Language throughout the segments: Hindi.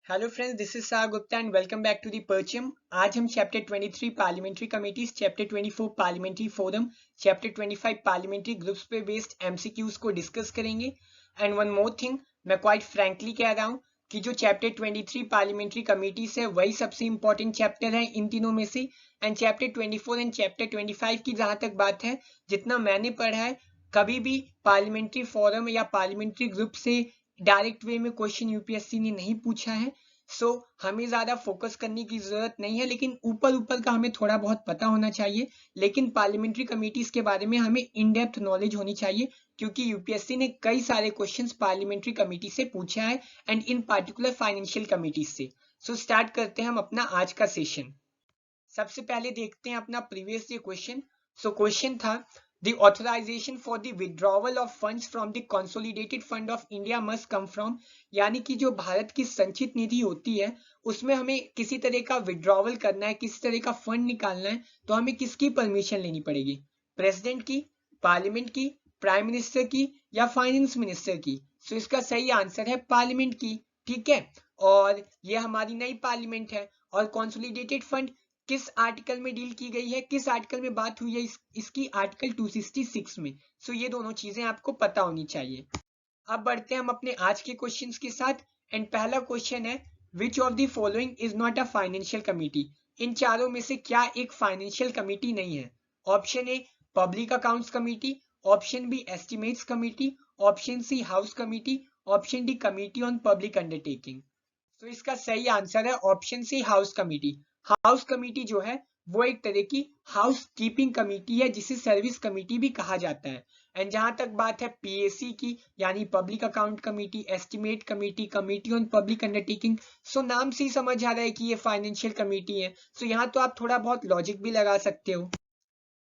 Hello friends, this is sir Gupta and welcome back to the Parcham. आज हम chapter 23 parliamentary committees, chapter 24 parliamentary forum, chapter 25 parliamentary groups पे बेस्ड एमसीक्यूज को डिस्कस करेंगे। एंड वन मोर थिंग, मैं क्वाइट फ्रैंकली कह रहा हूँ कि जो चैप्टर 23 पार्लियामेंट्री कमिटीज है वही सबसे इंपॉर्टेंट चैप्टर है इन तीनों में से। एंड चैप्टर 24 एंड चैप्टर 25 की जहां तक बात है, जितना मैंने पढ़ा है, कभी भी पार्लियामेंट्री फोरम या पार्लियामेंट्री ग्रुप से डायरेक्ट वे में क्वेश्चन यूपीएससी ने नहीं पूछा है। सो हमें ज्यादा फोकस करने की जरूरत नहीं है, लेकिन ऊपर ऊपर का हमें थोड़ा बहुत पता होना चाहिए। लेकिन पार्लियामेंट्री कमिटीज के बारे में हमें इन डेप्थ नॉलेज होनी चाहिए, क्योंकि यूपीएससी ने कई सारे क्वेश्चंस पार्लियामेंट्री कमिटी से पूछा है, and in particular financial committees से। सो स्टार्ट करते हैं हम अपना आज का सेशन। सबसे पहले देखते हैं अपना previous day question. So question था, the authorization for the withdrawal of funds from the consolidated fund of India must come from, यानी कि जो भारत की संचित निधि होती है उसमें हमें किसी तरह का विड्रॉवल करना है, किसी तरह का फंड निकालना है, तो हमें किसकी परमिशन लेनी पड़ेगी? प्रेसिडेंट की, पार्लियामेंट की, प्राइम मिनिस्टर की, या फाइनेंस मिनिस्टर की? सो इसका सही आंसर है पार्लियामेंट की। ठीक है, और ये हमारी नई पार्लियामेंट है। और कंसोलिडेटेड फंड किस आर्टिकल में डील की गई है, किस आर्टिकल में बात हुई है इसकी? आर्टिकल 266 में। सो ये दोनों चीजें आपको पता होनी चाहिए। अब बढ़ते हैं हम अपने आज के क्वेश्चंस के साथ। एंड पहला क्वेश्चन है, which of the following is not a financial committee? इन चारों में से क्या एक फाइनेंशियल कमिटी नहीं है? Option A public accounts committee, option B estimates committee, option C house committee, option D committee on public undertaking. तो इसका सही आंसर है option C house committee. House committee जो है वो एक तरह की हाउस कीपिंग कमिटी है, जिसे सर्विस कमिटी भी कहा जाता है। एंड जहां तक बात है पीएसी की, यानी public account committee, estimate committee, committee on public undertaking, so नाम से ही समझ आ रहा है कि ये फाइनेंशियल कमिटी है। सो यहाँ तो आप थोड़ा बहुत लॉजिक भी लगा सकते हो।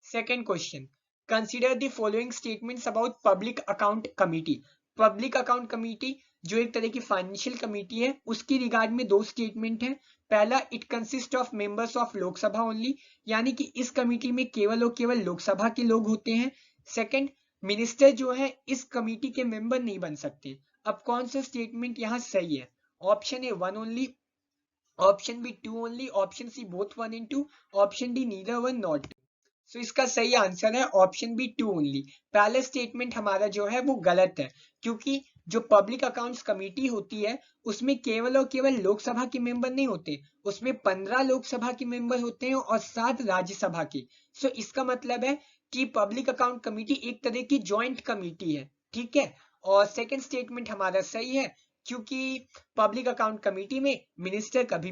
Second question, consider the following statements about public account committee. Public account committee जो एक तरह की फाइनेंशियल कमिटी है, उसकी रिगार्ड में दो स्टेटमेंट है। पहला, it consist of members of Lok Sabha only, यानी कि इस कमिटी में केवल और केवल लोकसभा के लोग होते हैं। सेकंड, मिनिस्टर जो है इस कमिटी के मेंबर नहीं बन सकते। अब कौन सा स्टेटमेंट यहाँ सही है? Option A one only, option B two only, option C both one and two, option D neither one not. So इसका सही आंसर है ऑप्शन बी टू ओनली। पहला स्टेटमेंट हमारा जो है वो गलत है, क्योंकि जो पब्लिक अकाउंट्स कमेटी होती है उसमें केवल और केवल लोकसभा के मेंबर नहीं होते, उसमें 15 लोकसभा के मेंबर होते हैं और 7 राज्यसभा के। सो इसका मतलब है कि पब्लिक अकाउंट कमेटी एक तरह की ज्वाइंट कमेटी है। ठीक है, और सेकंड स्टेटमेंट हमारा सही है, क्योंकि पब्लिक अकाउंट कमेटी में मिनिस्टर कभी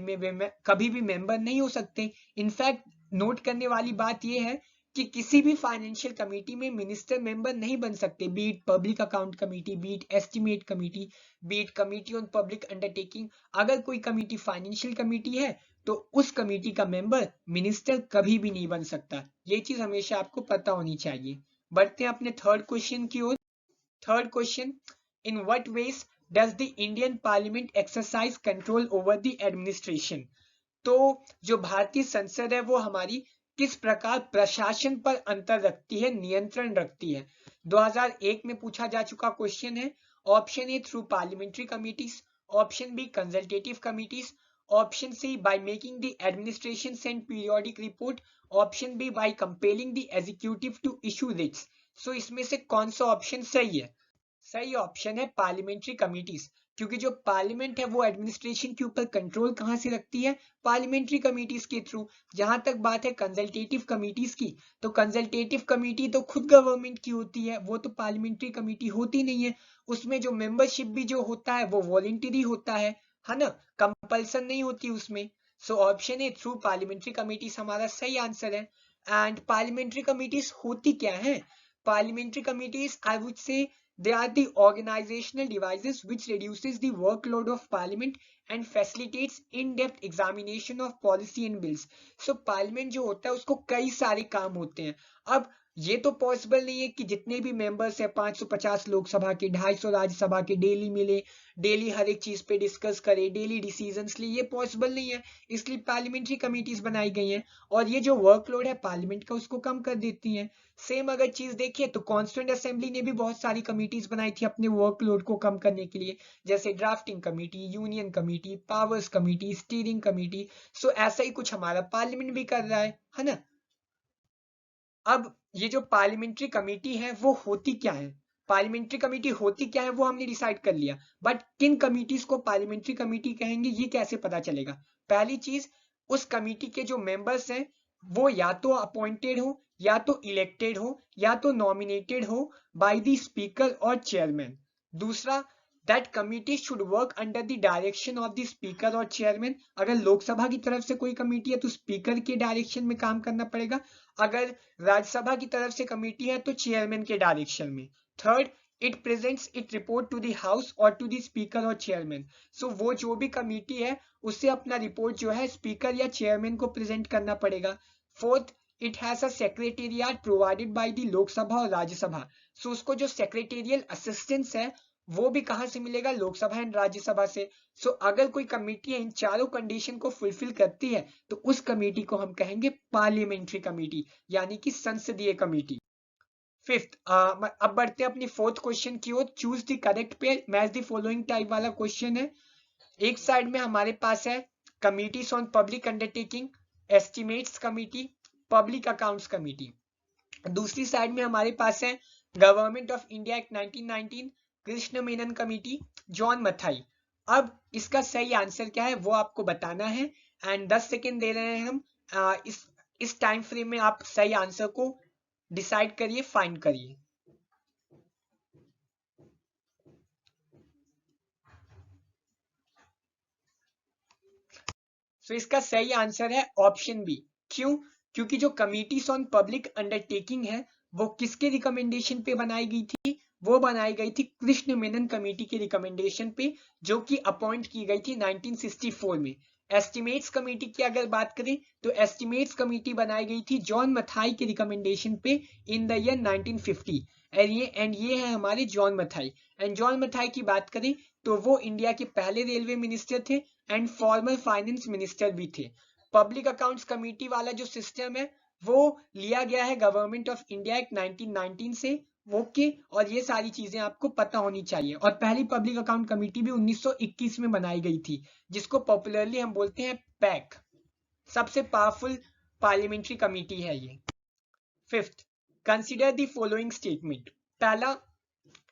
भी मेंबर नहीं हो सकते। इनफैक्ट नोट करने वाली बात यह है कि किसी भी फाइनेंशियल कमेटी में मिनिस्टर मेंबर नहीं बन सकते, be it public account committee, be it estimate committee, be it committee on public undertaking. अगर कोई कमेटी फाइनेंशियल कमेटी है तो उस कमेटी का मेंबर मिनिस्टर कभी भी नहीं बन सकता। ये चीज हमेशा आपको पता होनी चाहिए। बढ़ते हैं अपने थर्ड क्वेश्चन की ओर। Third question, in what ways does the Indian parliament exercise control over the administration? तो जो भारतीय संसद है वो हमारी किस प्रकार प्रशासन पर अंतर रखती है, नियंत्रण रखती है? 2001 में पूछा जा चुका क्वेश्चन है। Option A through parliamentary committees, option B consultative committees, option C by making the administration send periodic report, option B by compelling the executive to issue writs. So इसमें से कौन सा ऑप्शन सही है? सही ऑप्शन है पार्लियामेंट्री कमिटीज, क्योंकि जो पार्लियामेंट है वो एडमिनिस्ट्रेशन के ऊपर कंट्रोल कहां से रखती है? पार्लियामेंट्री कमिटीज के थ्रू। जहां तक बात है कंसल्टेटिव कमिटीज की, तो कंसल्टेटिव कमिटी तो खुद गवर्नमेंट की होती है, वो तो पार्लियामेंट्री कमिटी होती नहीं है। उसमें जो मेंबरशिप भी जो होता है वो वॉलेंटरी होता है ना, कंपल्सन नहीं होती उसमें। So option A through parliamentary committees हमारा सही आंसर है। एंड पार्लियामेंट्री कमिटीज होती क्या है? Parliamentary committees, I would say, they are the organizational devices which reduces the workload of parliament and facilitates in-depth examination of policy and bills. So parliament जो होता है उसको कई सारे काम होते हैं। अब ये तो पॉसिबल नहीं है कि जितने भी मेंबर्स है 550 लोकसभा के, 250 राज्यसभा के, डेली मिले, डेली हर एक चीज पे डिस्कस करे, डेली डिसीजंस लिए, ये पॉसिबल नहीं है। इसलिए पार्लियामेंट्री कमिटीज बनाई गई हैं और ये जो वर्कलोड है पार्लियामेंट का उसको कम कर देती हैं। सेम अगर चीज देखिए तो कॉन्स्टिट्यूंट असेंबली ने भी बहुत सारी कमिटीज बनाई थी अपने वर्कलोड को कम करने के लिए, जैसे drafting committee, union committee, powers committee, steering committee. So ऐसा ही कुछ हमारा पार्लियामेंट भी कर रहा है ना। अब ये जो पार्लियामेंट्री कमेटी है वो होती क्या है, पार्लियामेंट्री कमेटी होती क्या है वो हमने डिसाइड कर लिया, बट किन कमिटीज को पार्लियामेंट्री कमेटी कहेंगे ये कैसे पता चलेगा। पहली चीज, उस कमेटी के जो मेंबर्स हैं वो या तो अपॉइंटेड हो, या तो इलेक्टेड हो, या तो नॉमिनेटेड हो बाय द स्पीकर और चेयरमैन। दूसरा, that committee should work under the direction of the speaker और चेयरमैन। अगर लोकसभा की तरफ से कोई कमेटी है तो स्पीकर के डायरेक्शन में काम करना पड़ेगा, अगर राज्यसभा की तरफ से कमेटी है तो चेयरमैन के डायरेक्शन में। Third, it presents it report to the house और टू द स्पीकर और चेयरमैन। सो वो जो भी कमेटी है उससे अपना रिपोर्ट जो है स्पीकर या चेयरमैन को प्रेजेंट करना पड़ेगा। Fourth, it has a secretariat provided by the Lok Sabha और राज्यसभा। सो उसको जो सेक्रेटेरियल असिस्टेंस है वो भी कहां से मिलेगा, लोकसभा एंड राज्यसभा से। सो अगर कोई कमेटी इन चारों कंडीशन को फुलफिल करती है तो उस कमेटी को हम कहेंगे पार्लियामेंट्री कमेटी, यानी कि संसदीय कमेटी। फिफ्थ, अब बढ़ते हैं अपनी फोर्थ क्वेश्चन की ओर। Choose the correct pair, match the following type वाला क्वेश्चन है। एक साइड में हमारे पास है committees on public undertaking, estimates committee, public accounts committee. दूसरी साइड में हमारे पास है government of India act 1919, Krishna Menon committee, John Mathai. अब इसका सही आंसर क्या है वो आपको बताना है एंड 10 सेकेंड दे रहे हैं हम। इस टाइम फ्रेम में आप सही आंसर को डिसाइड करिए, फाइंड करिए। सो इसका सही आंसर है ऑप्शन बी। क्यों? क्योंकि जो कमिटीज ऑन पब्लिक अंडरटेकिंग है वो किसके रिकमेंडेशन पे बनाई गई थी, वो बनाई गई थी कृष्ण मेनन कमेटी के रिकमेंडेशन पे, जो कि अपॉइंट की गई थी 1964 में। एस्टिमेट्स कमेटी की अगर बात करें तो एस्टिमेट्स कमेटी बनाई गई थी जॉन मथाई के रिकमेंडेशन पे इन द ईयर 1950। एंड ये है हमारे John Mathai. And John Mathai की बात करें तो वो इंडिया के पहले रेलवे मिनिस्टर थे एंड फॉर्मर फाइनेंस मिनिस्टर भी थे। पब्लिक अकाउंट्स कमेटी वाला जो सिस्टम है वो लिया गया है गवर्नमेंट ऑफ इंडिया एक्ट 1919 से। ओके, और ये सारी चीजें आपको पता होनी चाहिए। और पहली पब्लिक अकाउंट कमेटी भी 1921 में बनाई गई थी, जिसको पॉपुलरली हम बोलते हैं पैक। सबसे पावरफुल पार्लियामेंट्री कमेटी है ये। Fifth, consider the following statement. पहला,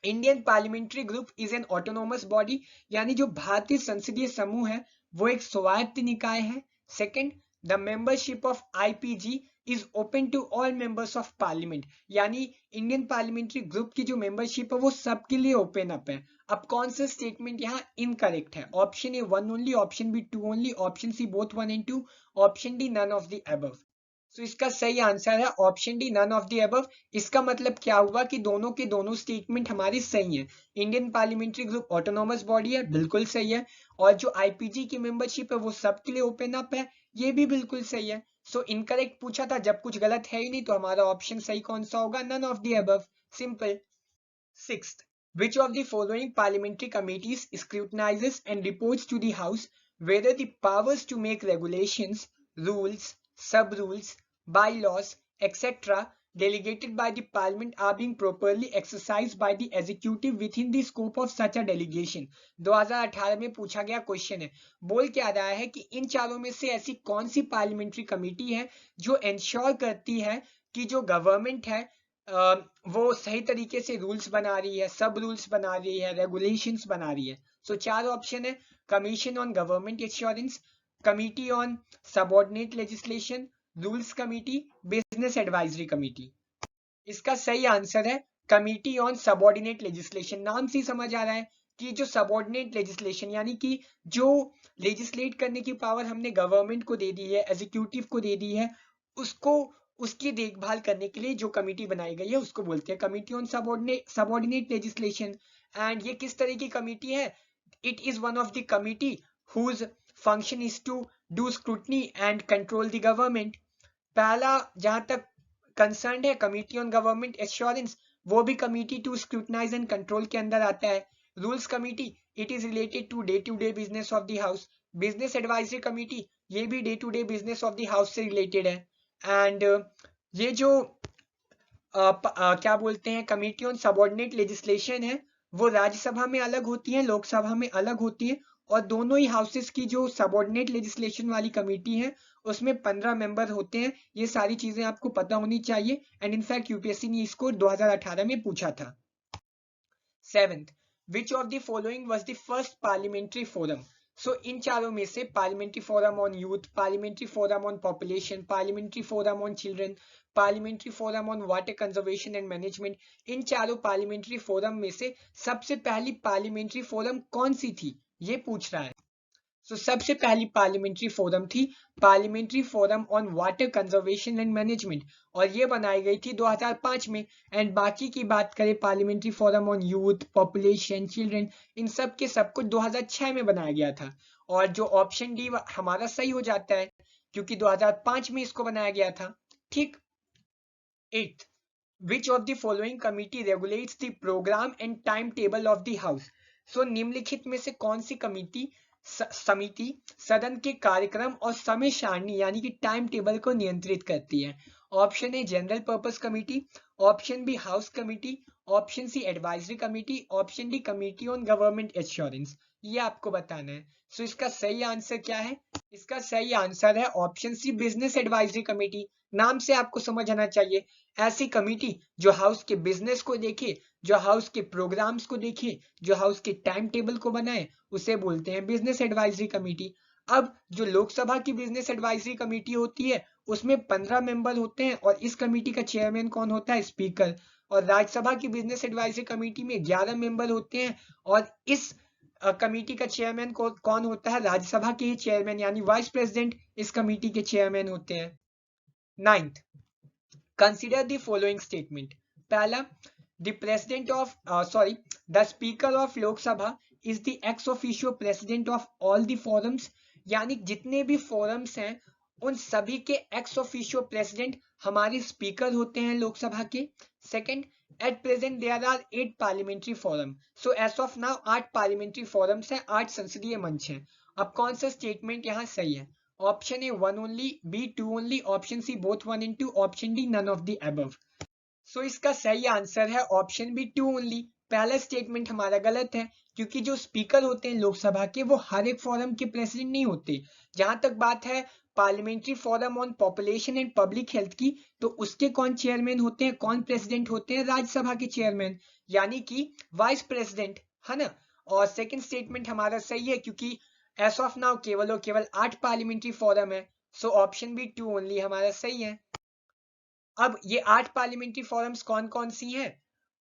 Indian parliamentary group is an autonomous body, यानी जो भारतीय संसदीय समूह है वो एक स्वायत्त निकाय है। Second, the membership of IPG is open to all members of parliament, यानी इंडियन पार्लियामेंट्री ग्रुप की जो मेंबरशिप है वो सबके लिए ओपन अप है। अब कौन सा स्टेटमेंट यहाँ इनकरेक्ट है? Option A 1 only, option B 2 only, option C both 1 and 2, option D none of the above. तो इसका सही आंसर है option D none of the above. इसका मतलब क्या हुआ कि दोनों के दोनों स्टेटमेंट हमारे सही हैं। Indian parliamentary group autonomous body है, बिल्कुल सही है। और जो आईपीजी की मेंबरशिप है वो सबके लिए ओपन अप है, ये भी बिल्कुल सही है। सो इनकरेक्ट पूछा था, जब कुछ गलत है ही नहीं तो हमारा ऑप्शन सही कौन सा होगा? None of the above, simple. Sixth, which of the following parliamentary committees scrutinizes and reports to the House whether the powers to make regulations, rules, sub-rules, bylaws, etc. delegated by the Parliament are being properly exercised by the executive within the scope of such a delegation? 2018 में पूछा गया क्वेश्चन है। बोल क्या रहा है कि इन चारों में से ऐसी कौन सी पार्लियामेंट्री कमेटी है जो इंश्योर करती है कि जो गवर्नमेंट है वो सही तरीके से रूल्स बना रही है, सब रूल्स बना रही है, रेगुलेशंस बना रही है। सो चार ऑप्शन है, commission on government assurance, committee on subordinate legislation, rules committee, business advisory committee. इसका सही आंसर है कमिटी ऑन सबऑर्डिनेट लेजिस्लेशन। नाम से समझ आ रहा है कि जो सबऑर्डिनेट लेजिस्लेशन यानी कि जो लेजिस्लेट करने की पावर हमने गवर्नमेंट को दे दी है, एग्जीक्यूटिव को दे दी है, उसको उसकी देखभाल करने के लिए जो कमेटी बनाई गई है उसको बोलते हैं committee on subordinate legislation. And ये किस तरह की कमेटी है? It is one of the committee whose function is to do scrutiny and control the government. पहला, जहां तक कंसर्न है कमिटी ऑन गवर्नमेंट एश्योरेंस, वो भी committee to scrutinize and control के अंदर आता है। Rules committee, it is related to day business of the house. Business advisory committee, ये भी the business of the house से रिलेटेड है। एंड ये जो क्या बोलते हैं कमिटी ऑन सबऑर्डिनेट लेजिस्लेशन है, वो राज्यसभा में अलग होती है, लोकसभा में अलग होती है, और दोनों ही हाउसेस की जो सबऑर्डिनेट लेजिस्लेशन वाली कमेटी है उसमें 15 मेंबर होते हैं। ये सारी चीजें आपको पता होनी चाहिए, एंड इनफैक्ट यूपीएससी ने इसको 2018 में पूछा था। 7th, which of the following was the first parliamentary forum? So इन चारों में से parliamentary forum on youth, parliamentary forum on population, parliamentary forum on children, parliamentary forum on water conservation and management, इन चारों पार्लियामेंट्री फोरम में से सबसे पहली पार्लियामेंट्री फोरम कौन सी थी, ये पूछ रहा है। सबसे पहली पार्लियामेंट्री फोरम थी parliamentary forum on water conservation and management, और ये बनाई गई थी 2005 में। एंड बाकी की बात करें parliamentary forum on youth, population, children, इन सब के सब कुछ 2006 में बनाया गया था। और जो ऑप्शन डी हमारा सही हो जाता है क्योंकि 2005 में इसको बनाया गया था। ठीक। 8th, which of the following committee regulates the program and timetable of the house? निम्नलिखित में से कौन सी समिति सदन के कार्यक्रम और समय सारणी यानी कि टाइम टेबल को नियंत्रित करती है? Option A general purpose committee, option B house committee, option C advisory committee, option D committee on government assurance. ये आपको बताना है। इसका सही आंसर क्या है? इसका सही आंसर है option C business advisory committee. नाम से आपको समझ आना चाहिए, ऐसी कमेटी जो हाउस के बिजनेस को देखे, जो हाउस के प्रोग्राम्स को देखे, जो हाउस के टाइम टेबल को बनाए, उसे बोलते हैं बिजनेस एडवाइजरी कमेटी। अब जो लोकसभा की बिजनेस एडवाइजरी कमेटी होती है उसमें 15 मेंबर होते हैं, और इस कमेटी का चेयरमैन कौन होता है? स्पीकर। और राज्यसभा की बिजनेस एडवाइजरी कमेटी में 11 मेंबर होते हैं, और इस कमेटी का चेयरमैन कौन होता है? राज्यसभा के ही चेयरमैन यानी वाइस प्रेसिडेंट इस कमेटी के चेयरमैन होते हैं। 9th, consider the following statement. पहला, the president of the speaker of Lok Sabha is the ex officio president of all the forums, यानी जितने भी forums हैं उन सभी के ex officio president हमारे स्पीकर होते हैं लोकसभा के। Second, at present there are 8 parliamentary forum. So as of now 8 parliamentary forums हैं, 8 संसदीय मंच हैं। अब कौन सा स्टेटमेंट यहाँ सही है? Option A 1 only, B 2 only, option C both 1 and 2, option D none of the above. इसका सही आंसर है ऑप्शन बी 2 ओनली। पहला स्टेटमेंट हमारा गलत है क्योंकि जो स्पीकर होते हैं लोकसभा के वो हर एक फोरम के प्रेसिडेंट नहीं होते। जहां तक बात है parliamentary forum on population and public health की, तो उसके कौन चेयरमैन होते हैं, कौन प्रेसिडेंट होते हैं? राज्यसभा के चेयरमैन यानी कि वाइस प्रेसिडेंट, है ना। और सेकंड स्टेटमेंट हमारा सही है क्योंकि एज ऑफ नाउ केवल और केवल 8 पार्लियामेंट्री फोरम है। ऑप्शन बी 2 ओनली हमारा सही है। अब ये 8 पार्लियामेंट्री फोरम्स कौन कौन सी हैं?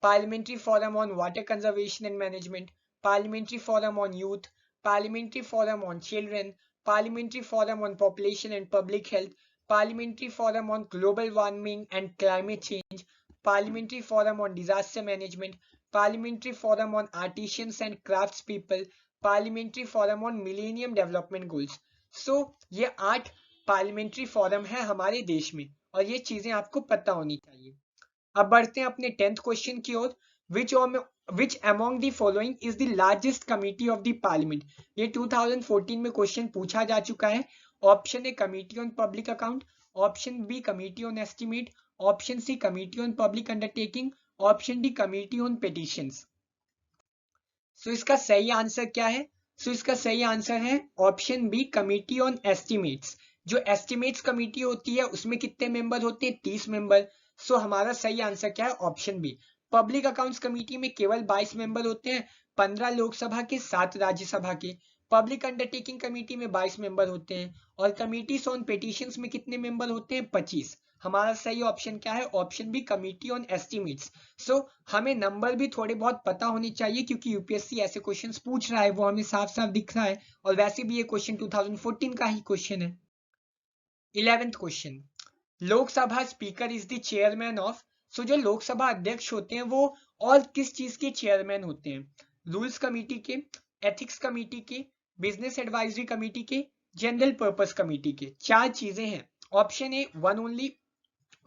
Parliamentary forum on water conservation and management, parliamentary forum on youth, parliamentary forum on children, parliamentary forum on population and public health, parliamentary forum on global warming and climate change, parliamentary forum on disaster management, parliamentary forum on artisans and crafts people, parliamentary forum on millennium development goals. ये 8 पार्लियामेंट्री फोरम है हमारे देश में, और ये चीजें आपको पता होनी चाहिए। अब बढ़ते हैं अपने 10th क्वेश्चन की ओर। Which among the following is the largest committee of the parliament? ये 2014 में क्वेश्चन पूछा जा चुका है। Option A committee on public account, option B committee on estimate, option C committee on public undertaking, option D committee on petitions. इसका सही आंसर क्या है? इसका सही आंसर है option B committee on estimates. जो एस्टिमेट्स कमेटी होती है उसमें कितने मेंबर होते हैं? 30 मेंबर। हमारा सही आंसर क्या है? Option B. Public accounts committee में केवल 22 मेंबर होते हैं, 15 लोकसभा के, 7 राज्यसभा के। पब्लिक अंडरटेकिंग कमेटी में 22 मेंबर होते हैं, और कमिटीज ऑन पिटीशंस में कितने मेंबर होते हैं? 25। हमारा सही ऑप्शन क्या है? Option B committee on estimates. हमें नंबर भी थोड़े बहुत पता होने चाहिए क्योंकि यूपीएससी ऐसे क्वेश्चंस पूछ रहा है, वो हमें साफ साफ दिख रहा है, और वैसे भी ये क्वेश्चन 2014 का ही क्वेश्चन है। 11th question, Lok Sabha speaker is the chairman of. जो लोकसभा अध्यक्ष होते हैं वो और किस चीज के चेयरमैन होते हैं? रूल्स कमेटी के, एथिक्स कमेटी के, बिजनेस एडवाइजरी कमेटी के, जनरल पर्पस कमेटी के। 4 चीजें हैं। Option A 1 only,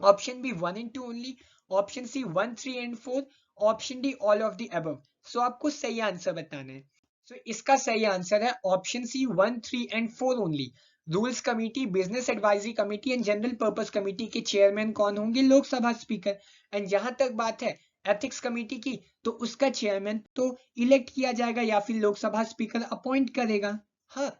option B 1 and 2 only, option C 1, 3 and 4, option D all of the above. So आपको सही आंसर बताना है। सो इसका सही आंसर है option C 1, 3 and 4 only. Rules committee, business advisory committee and general purpose committee के चेयरमैन कौन होंगे? लोकसभा स्पीकर। एंड जहां तक बात है एथिक्स कमेटी की, तो उसका चेयरमैन तो इलेक्ट किया जाएगा या फिर लोकसभा स्पीकर अपॉइंट करेगा। हाँ।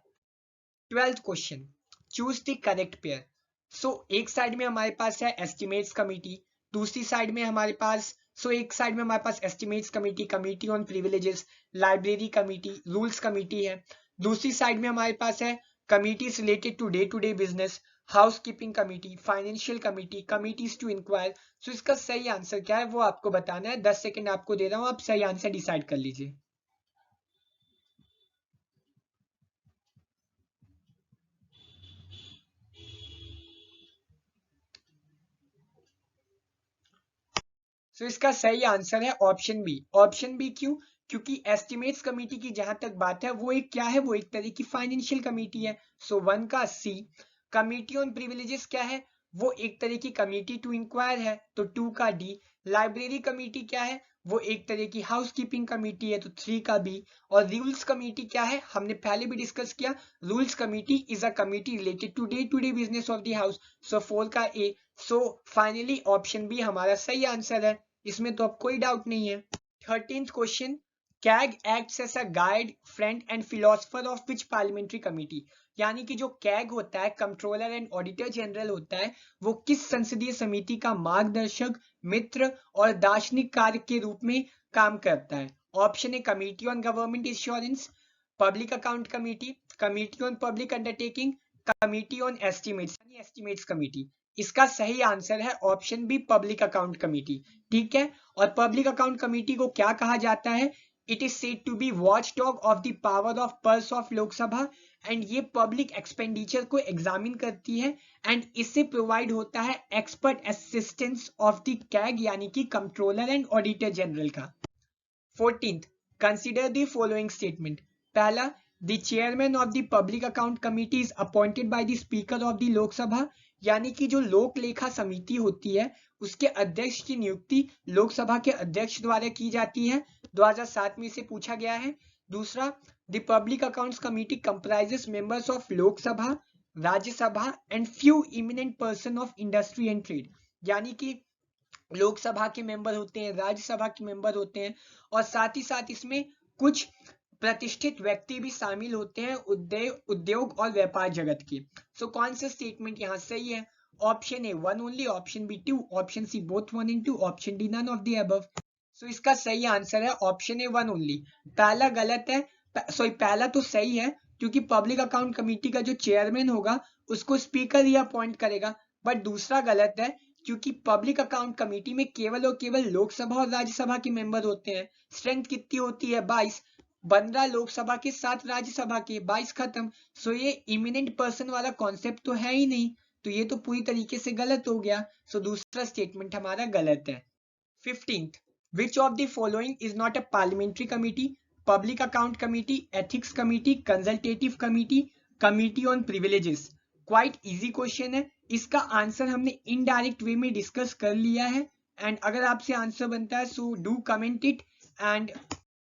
12th question, choose the correct pair. So एक साइड में हमारे पास है एस्टिमेट्स कमेटी, दूसरी साइड में हमारे पास एक साइड में हमारे पास estimates committee, committee on privileges, library committee, rules committee है। दूसरी साइड में हमारे पास है committees related to day business, house keeping committee, financial committee, committees to inquire. So इसका सही आंसर क्या है वो आपको बताना है। 10 सेकेंड आपको दे रहा हूं, आप सही आंसर डिसाइड कर लीजिए। इसका सही आंसर है ऑप्शन बी। ऑप्शन बी क्यों? क्योंकि एस्टिमेट्स कमेटी की जहां तक बात है वो एक क्या है, वो एक तरह की फाइनेंशियल कमेटी है। 1 का सी। कमेटी ऑन प्रिविलेजेस क्या है? वो एक तरह की कमेटी टू इंक्वायर है, तो 2 का डी। लाइब्रेरी कमेटी क्या है? वो एक तरह की हाउस कीपिंग कमेटी है, तो 3 का बी। और रूल्स कमेटी क्या है? हमने पहले भी डिस्कस किया, rules committee is a committee related to day business of the house, 4 का ए। फाइनली ऑप्शन बी हमारा सही आंसर है, इसमें तो अब कोई डाउट नहीं है। 13th question, CAG acts as a guide, friend and philosopher of which parliamentary committee. यानी कि जो कैग होता है, कंट्रोलर एंड ऑडिटर जनरल होता है, वो किस संसदीय समिति का मार्गदर्शक, मित्र और दार्शनिक कार्य के रूप में काम करता है? Option A committee on government insurance, public account committee, committee on public undertaking, committee on estimates committee. इसका सही आंसर है option B, public account committee. ठीक है। और पब्लिक अकाउंट कमेटी को क्या कहा जाता है? It is said to be watchdog of the power of purse of Lok Sabha. And ये पब्लिक एक्सपेंडिचर को एग्जामिन करती है एंड इससे प्रोवाइड होता है expert assistance of the CAG, यानी कि कंट्रोलर एंड ऑडिटर जनरल का। 14th, consider the following statement. पहला, the chairman of the public account committee is appointed by the speaker of the लोक सभा, यानी कि जो लोक लेखा समिति होती है उसके अध्यक्ष की नियुक्ति लोकसभा के अध्यक्ष द्वारा की जाती है। 2007 में इसे पूछा गया है। दूसरा, the public accounts committee comprises members of Lok Sabha, Rajya Sabha and few eminent person of industry and trade, यानी कि लोकसभा के मेंबर होते हैं, राज्यसभा के मेंबर होते हैं और साथ ही साथ इसमें कुछ प्रतिष्ठित व्यक्ति भी शामिल होते हैं उद्योग और व्यापार जगत के। कौन सा स्टेटमेंट यहाँ सही है? Option A 1 only, option B 2, option C both 1 and 2, option D none of the above. इसका सही आंसर है ऑप्शन ए 1 ओनली। पहला गलत है, पहला तो सही है क्योंकि पब्लिक अकाउंट कमेटी का जो चेयरमैन होगा उसको स्पीकर ही अपॉइंट करेगा, बट दूसरा गलत है क्योंकि पब्लिक अकाउंट कमेटी में केवल और केवल लोकसभा और राज्यसभा के मेंबर होते हैं। स्ट्रेंथ कितनी होती है? 22। 15 लोकसभा के 7 राज्यसभा के, 22 खत्म। ये इमिनेंट पर्सन वाला कॉन्सेप्ट तो है ही नहीं, तो ये तो पूरी तरीके से गलत हो गया। दूसरा स्टेटमेंट हमारा गलत है। 15th, which of the following is not a parliamentary committee? Public account committee, ethics committee, consultative committee, committee on privileges। Quite easy question है, इसका आंसर हमने इनडायरेक्ट वे में डिस्कस कर लिया है एंड अगर आपसे आंसर बनता है so do comment it. And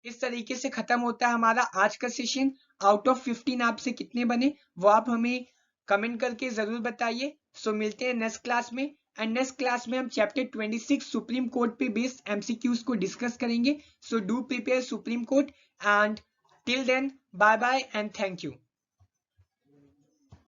इस तरीके से खत्म होता है हमारा आज का सेशन। आउट ऑफ 15 आपसे कितने बने वो आप हमें कमेंट करके जरूर बताइए। मिलते हैं नेक्स्ट क्लास में एंड नेक्स्ट क्लास में हम चैप्टर 26 सुप्रीम कोर्ट पे बेस्ड एमसीक्यूज को डिस्कस करेंगे। Do prepare supreme court and till then bye bye and thank you.